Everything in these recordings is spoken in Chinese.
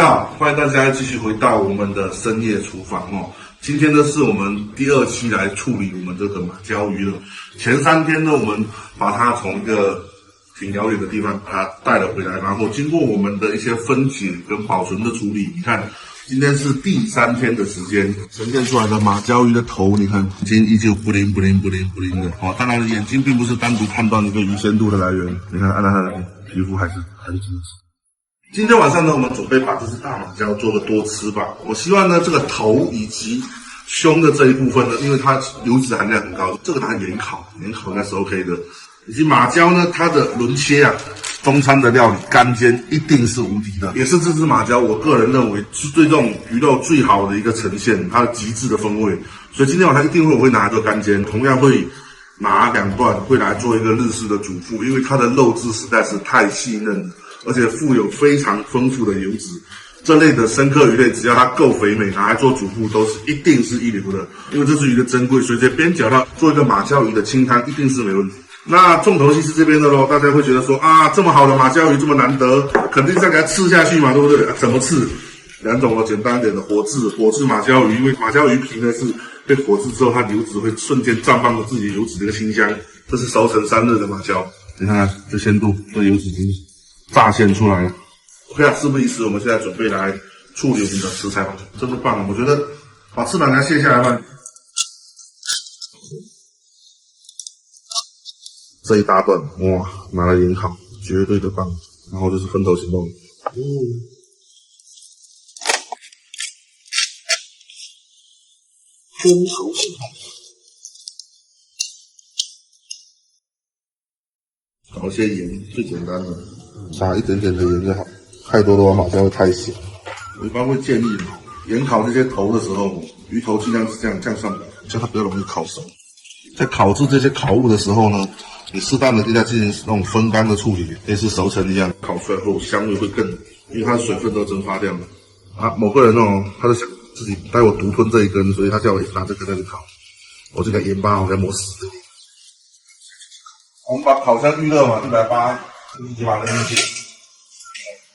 家好，欢迎大家继续回到我们的深夜厨房哦。今天呢是我们第2期来处理我们这个马鲛鱼了。前3天呢，我们把它从一个挺遥远的地方把它带了回来，然后经过我们的一些分解跟保存的处理，你看今天是第3天的时间，呈现出来的马鲛鱼的头，你看眼睛依旧不灵不灵不灵不灵的哦。当然，眼睛并不是单独判断一个鱼鲜度的来源，你看按照它的皮肤还是很紧实。今天晚上呢，我们准备把这只大马鲛做个多吃吧。我希望呢，这个头以及胸的这一部分呢，因为它油脂含量很高，这个拿盐烤，盐烤应该是 OK 的。以及马鲛呢，它的轮切啊，中餐的料理干煎一定是无敌的，也是这只马鲛我个人认为是对这种鱼肉最好的一个呈现，它的极致的风味。所以今天晚上一定会拿做干煎，同样会拿2段会来做一个日式的煮腹，因为它的肉质实在是太细嫩了。而且富有非常丰富的油脂，这类的深刻鱼类，只要它够肥美，拿来做煮腹都是一定是一流的。因为这只鱼的珍贵，随着边角料做一个马鲛鱼的清汤，一定是没问题。那重头戏是这边的咯，大家会觉得说啊，这么好的马鲛鱼这么难得，肯定是要给它刺下去嘛，对不对？怎么刺？2种哦，简单一点的火炙马鲛鱼，因为马鲛鱼皮呢是被火炙之后，它油脂会瞬间绽放着自己油脂的一个清香。这是熟成3日的马鲛，你看看这鲜度，这油脂已经炸现出来了。OK 啊，事不宜迟，我们现在准备来处理我们的食材吧。真的棒，我觉得把翅膀给它卸下来吧。这一大段，哇，拿来盐烤，绝对的棒。然后就是分头行动。分头行动。找一些盐，最简单的，撒一点点的盐就好，太多的话马鲛会太咸。我一般会建议盐烤这些头的时候，鱼头尽量是这样上来，这样它比较容易烤熟。在烤制这些烤物的时候呢，你适当的对它进行那种风干的处理，类似熟成一样，烤出来后香味会更，因为它的水分都蒸发掉了。啊，某个人哦，他就想自己待会独吞这一根，所以他叫我拿这个在这烤，我就给盐巴给它抹死。我们把烤箱预热嘛，180，直接把它扔进去。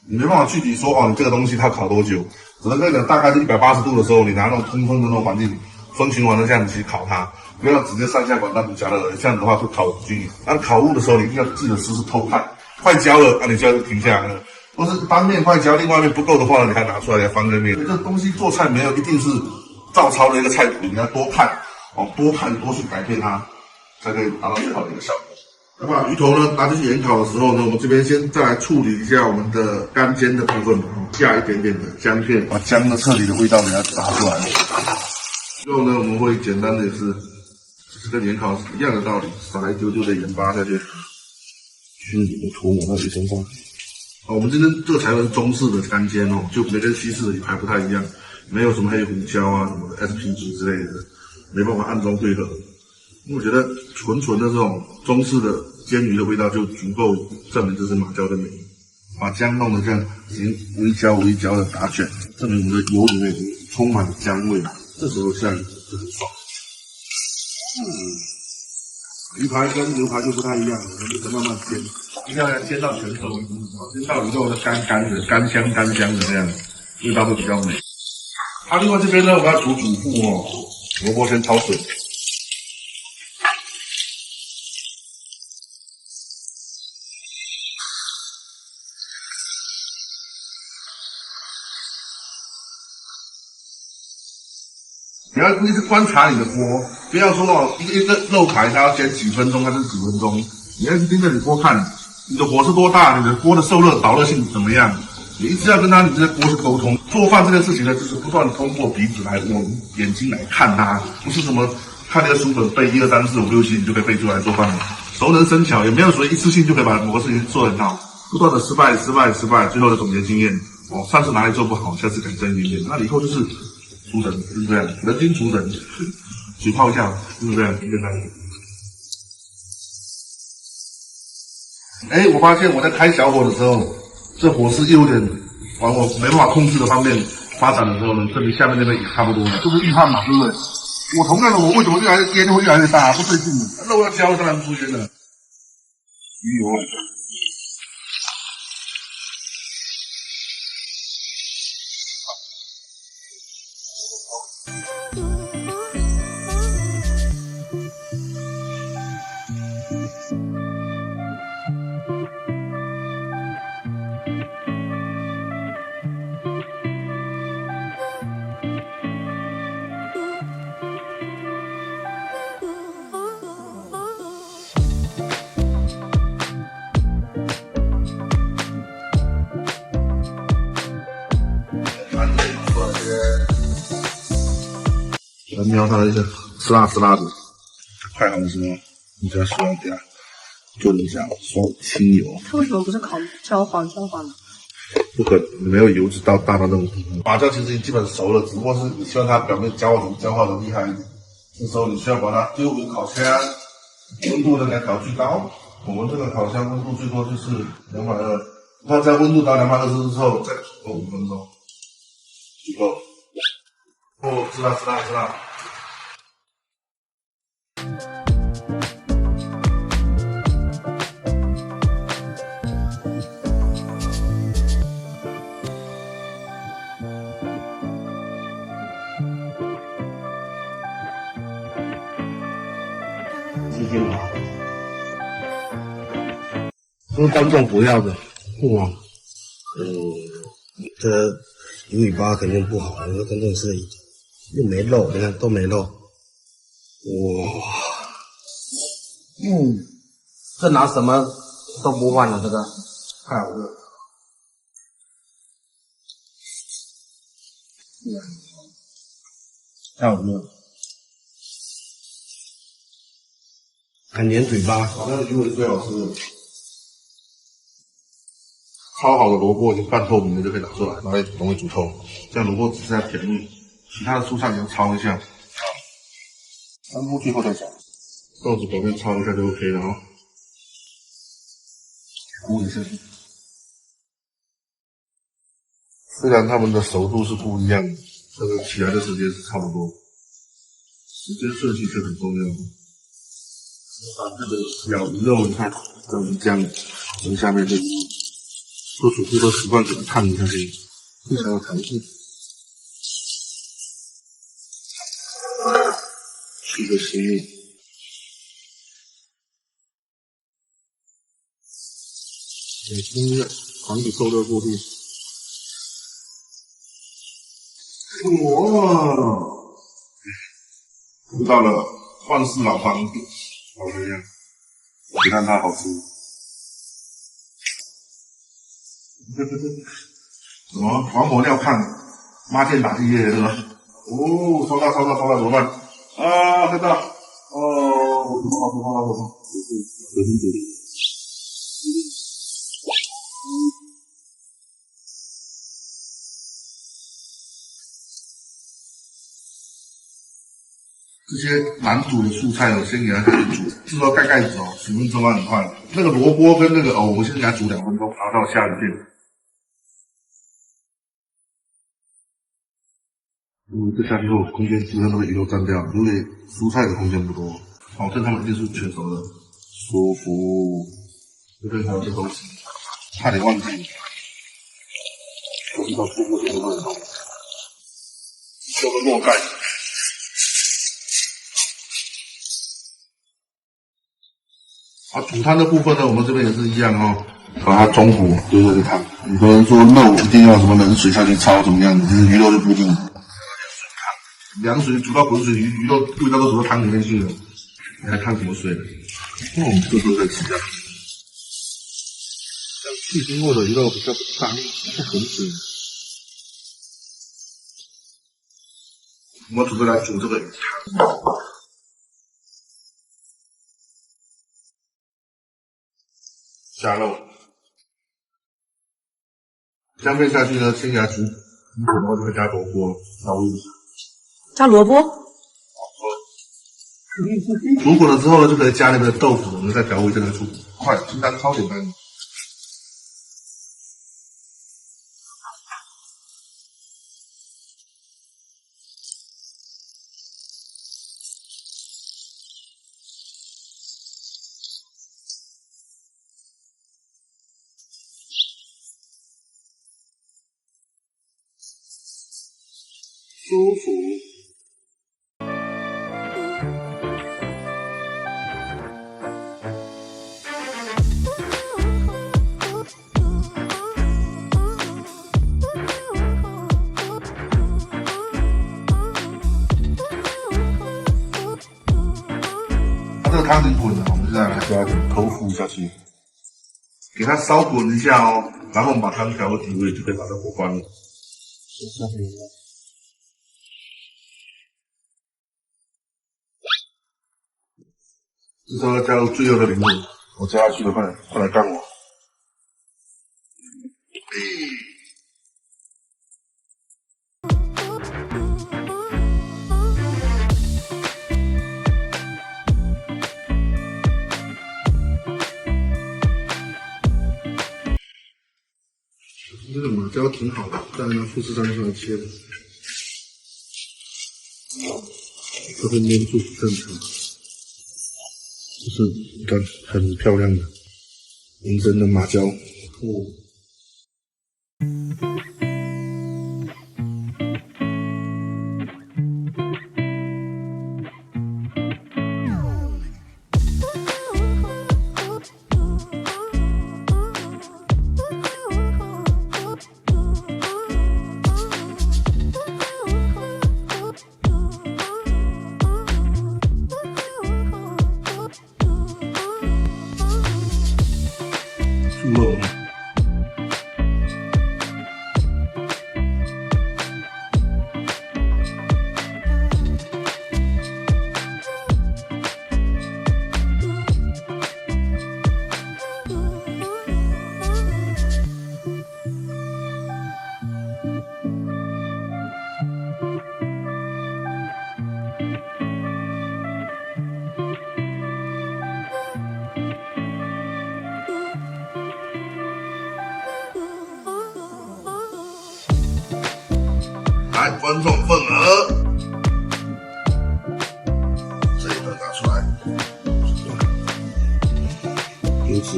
你没办法具体说哦，你这个东西它烤多久，只能跟你讲大概是180度的时候，你拿那种通风的那种环境，风循环的这样子去烤它，不要直接上下管单独加热，这样子的话会烤均匀。那烤物的时候，你一定要自己的时偷看，快焦了，那你就要停下来了。或是单面快焦，另外一面不够的话，你还拿出来翻个面。这东西做菜没有一定是照抄的一个菜谱，你要多看哦，多看多去改变它，才可以达到最好的一个效果。那把鱼头呢拿进去盐烤的时候呢，我们这边先再来处理一下我们的干煎的部分，下一点点的姜片，把姜的彻底的味道给它炸出来。之后呢，我们会简单的也是，就是跟盐烤是一样的道理，撒一丢丢的盐巴下去，均匀的涂抹在鱼身上。好，我们今天这个采用是中式的干煎哦，就跟西式的也还不太一样，没有什么黑胡椒啊什么的 SPG 之类的，没办法暗中配合。因为我觉得纯的这种中式的煎鱼的味道就足够证明这是马鲛的美。把姜弄得这样，已经微焦的打卷，证明我们的油里面已经充满了姜味。这时候下鱼就很爽。鱼排跟牛排就不太一样了，我们就是慢慢煎，一定要煎到全熟，煎到鱼肉的干的、干香的这样，味道会比较美。另外这边呢，我们要煮腹哦，萝卜先焯水。你要一直观察你的锅，不要说哦，一个肉排它要煎几分钟还是几分钟，你要去盯着你锅看，你的火是多大，你的锅的受热导热性怎么样，你一直要跟你这个锅去沟通。做饭这件事情呢，就是不断通过鼻子来闻、眼睛来看它，不是什么看那个书本背1、2、3、4、5、6、7你就可以背出来做饭了。熟能生巧，也没有说一次性就可以把某个事情做得很好，不断的失败，最后的总结经验。哦，上次哪里做不好，下次改正一点。那以后就是厨神，就是这样，人均厨神，水泡一下，就是这样，很简单。我发现我在开小火的时候，这火势又有点往我没办法控制的方面发展的时候呢，这里下面那边也差不多了，就是预判嘛，对不对？我同样的，我为什么烟会越来越大？不对劲，肉要焦当然不出烟了。鱼油。来瞄它一下，吃辣吃辣的。快好的时候，你就要需要给它炖一下，刷清油。它为什么不是烤焦黄的？不可能，没有油脂大到那种地步。麻酱其实已经基本熟了，只不过是你希望它表面焦化的厉害一点。这时候你需要把它丢入烤箱，温度呢给它调最高。我们这个烤箱温度最多就是220，它在温度到220之后再煮5分钟，足够。哦，吃辣。鸡筋麻，这是观众不要的。哇，这鱼尾巴肯定不好，因为观众是又没肉，你看都没肉。哇，这拿什么都不换了，这个太好了。太好了。很黏嘴巴，那个鱼尾最好吃的，焯好的萝卜已经半透明的就可以拿出来，然后容易煮透。这样萝卜只剩下甜味，其他的蔬菜你要焯一下。干菇最后再炒，豆子表面焯一下就 OK 了哦。菇也是，虽然它们的熟度是不一样的，但是起来的时间是差不多，时间顺序是很重要的。把这个小鱼肉，你看，这样从下面这做主妇都习惯给它烫一下，非常有弹性。去个腥味，很清热，防止受热过度。哇，知道了，换世老方子。好这样，只看它好吃。什么黄火料炕，妈见打地叶是吧？哦，烧到怎么办？啊，太大！哦，不放，小心点。这些难煮的蔬菜，我先给它开始煮，至少盖子哦，水分蒸发很快。那个萝卜跟那个我先给它煮2分钟，拿到下一遍。这下去后空间基本上都被鱼肉占掉，因为蔬菜的空间不多，保证它们一定是全熟的，舒服。这边还有这东西，差点忘记，不知道出不出味道，这个锅盖。煮汤的部分呢，我们这边也是一样哦，把它中火丢这个汤。很多人说肉一定要什么冷水下去焯怎么样的，其实鱼肉就不一定。凉水煮到滚水，鱼肉味道都煮到汤里面去了，你还烫什么水？这时候再吃下。像去腥过的鱼肉比较脏，不红水。我们准备来煮这个鱼汤。下肉，香片下去呢，先给它煮滚，然后就会加萝卜调味一下。加萝卜？煮滚了之后呢，就可以加那个豆腐，我们再调味，这个煮快，清汤超简单。舒服。它这个汤已经滚了，我们现在来加点豆腐下去，给它烧滚一下哦，然后我们把汤调个底味，就可以把这火关了。下面这时候要加入罪恶的灵魂，我加下去了，快来干我！这个马椒挺好的，在那富士山上切的，这边粘住正常，就是你看很漂亮的银针的马椒。猪肉。来，观众份额，这一份拿出来，如此。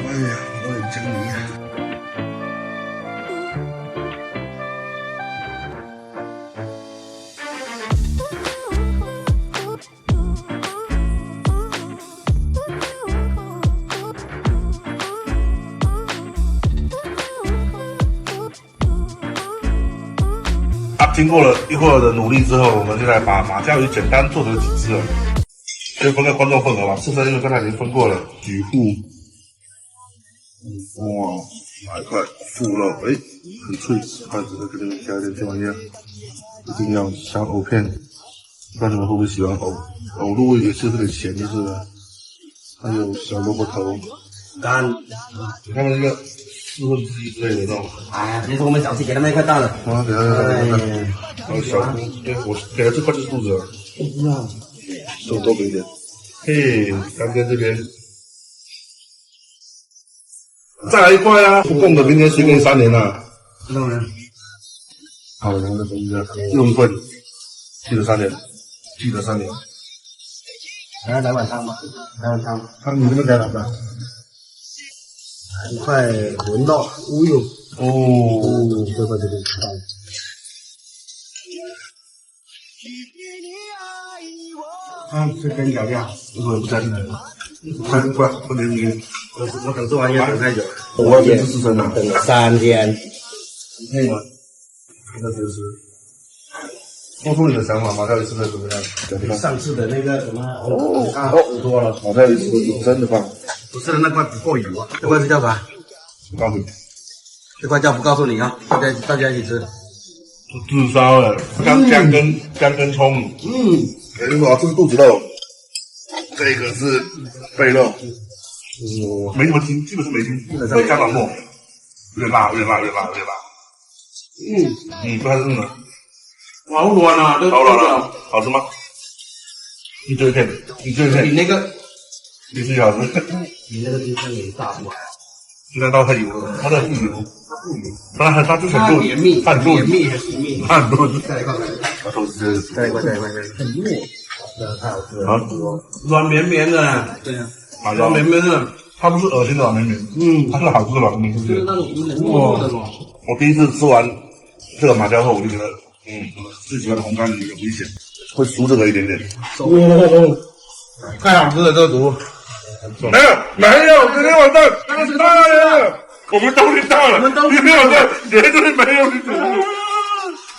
哎呀，我有江泥啊！经过了一会儿的努力之后，我们现在把马鲛鱼简单做成几只了，先分个观众份额吧。刺身因为刚才已经分过了，举腹，哇，哪一块腹肉，哎，很脆，筷子跟你们加一点这玩意儿，一定要像藕片，不知道你们会不会喜欢藕？藕入味也是有点咸就是了。还有小萝卜头，干，你看那个1/4之类的那种。哎，别说我们小气，给他们一块蛋了。啊，等一下，还有小猪，对，我给了这块就是肚子了。肉多给一点。嘿，干爹这边再来一块啊！不供的明年随给你3年了。当然。好，然后再分一下，又一份，记得3年，记得3年。来碗汤吧，来碗汤。汤你这边给哪个？一块文道乌肉。哦，这块这边吃到。是跟脚架，为什么不加进来？太快，不能你。我等这玩意儿等太久了。我也是自身的，等了3天。那个，那就是。说出你的想法，马鲛鱼吃的怎么样？比上次的那个什么好多了。马鲛鱼吃的真的棒。不是那块不够油啊，这块是叫啥？不告诉你。这块叫不告诉你啊，大家一起吃。自烧了，姜跟葱。哎，哇，这是肚子肉，这个是背肉。没什么筋，基本是没筋，非常软糯，有点辣。不太是呢。好软啊，好软啊，好吃吗？一堆片，比那个必须好吃。比那个冰箱也大碗。现在倒太油了，它的不油，它就是很多，绵密，它很多，绵密还是密？它很多。再来一块，它都是再一块，很糯，太好吃了。啊，软绵绵的，对呀，软绵绵的，它不是恶心的软绵绵，它是好吃的软绵绵，是不是？那种糯的嘛。我第一次吃完这个马鲛后，我就觉得，最喜欢的红干鱼有危险，会输这个一点点。太好吃了，这个毒。没有，今天晚上那个大了，我们都听到了，今天晚上绝对没有，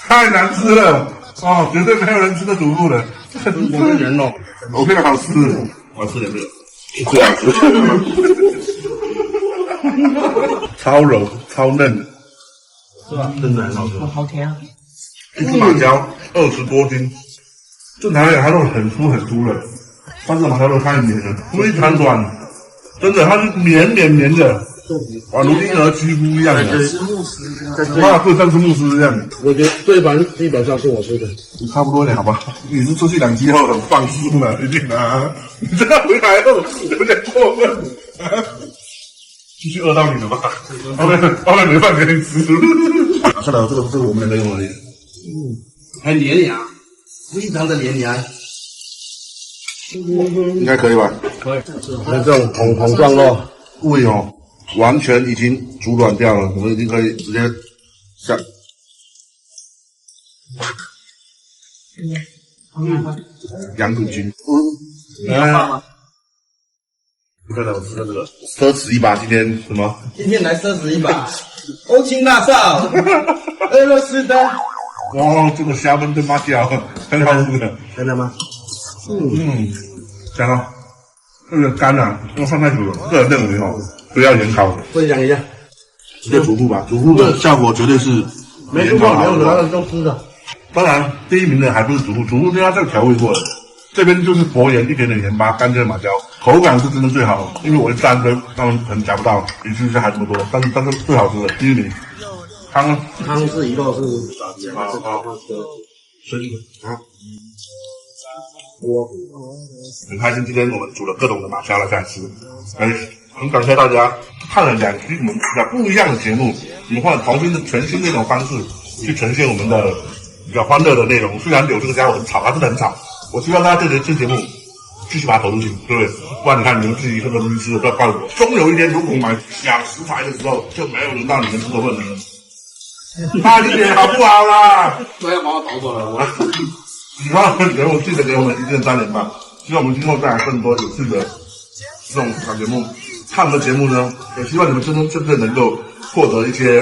太难吃了，哦，绝对没有人吃得主妇的。我们人哦，我非常好吃，我要吃点这个，这样吃，超柔超嫩，是吧？真的很好吃。好甜啊！一只马椒20多斤，正常来讲它肉很粗很粗的，但是马椒肉太绵了，非常软，真的它是绵的，宛如婴儿肌肤一样的，哇，就像是慕斯一样。我觉得这一盘基本上是我吃的。差不多点好吧？你是出去2期后很放肆了，一定啊！你这样回来后有点过分。继续饿到你了吧？后面没饭给你吃。算了，这个是我们2个用而已。还黏牙，非常的黏牙。应该可以吧？可以。那这种桶状肉，胃哦，完全已经煮软掉了，我们已经可以直接下。羊肚筋，你要放吗？你看到我吃的这个奢侈一把，今天什么？今天来奢侈一把，欧青大少，俄罗斯的。哇，这个虾焖炖麻椒很好吃的，真的吗？香哦。这个干啊，要放太久了，个人认为哦，不要盐烤，分享一下。直接煮户吧，煮户的效果绝对是没吃过，没有拿的都吃的。当然，第一名的还不是煮户，煮户是它这个调味过的，这边就是薄盐，一点点盐巴，干脆马椒，口感是真的最好的。因为我是单根，他们可能夹不到，一次还这么多，但是最好吃的第一名。汤是一道是生的啊。我很开心，今天我们煮了各种的马虾来再吃，很感谢大家看了2期我们比较不一样的节目，我们换了全新的一种方式去呈现我们的比较欢乐的内容。虽然柳这个家伙很吵，他真的很吵，我希望大家对这节目继续把它投入进去，对不对？不然你看你们自己很多东西吃的，不要怪我。终有一天，如果我买小食材的时候，就没有人让你们吃的问了。大一点好不好啦？不要把我搞走了，我。喜欢我们节目，记得给我们1键3连吧。希望我们今后带来更多有趣的这种小节目。看我们的节目呢，也希望你们真正能够获得一些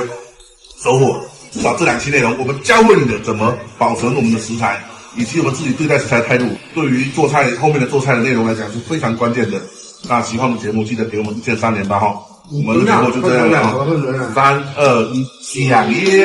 收获。至少这2期内容，我们教会你的怎么保存我们的食材，以及我们自己对待食材的态度，对于做菜后面的做菜的内容来讲是非常关键的。那喜欢我们的节目，记得给我们1键3连吧哈。我们的节目就这样了哈，3、2、1，讲一。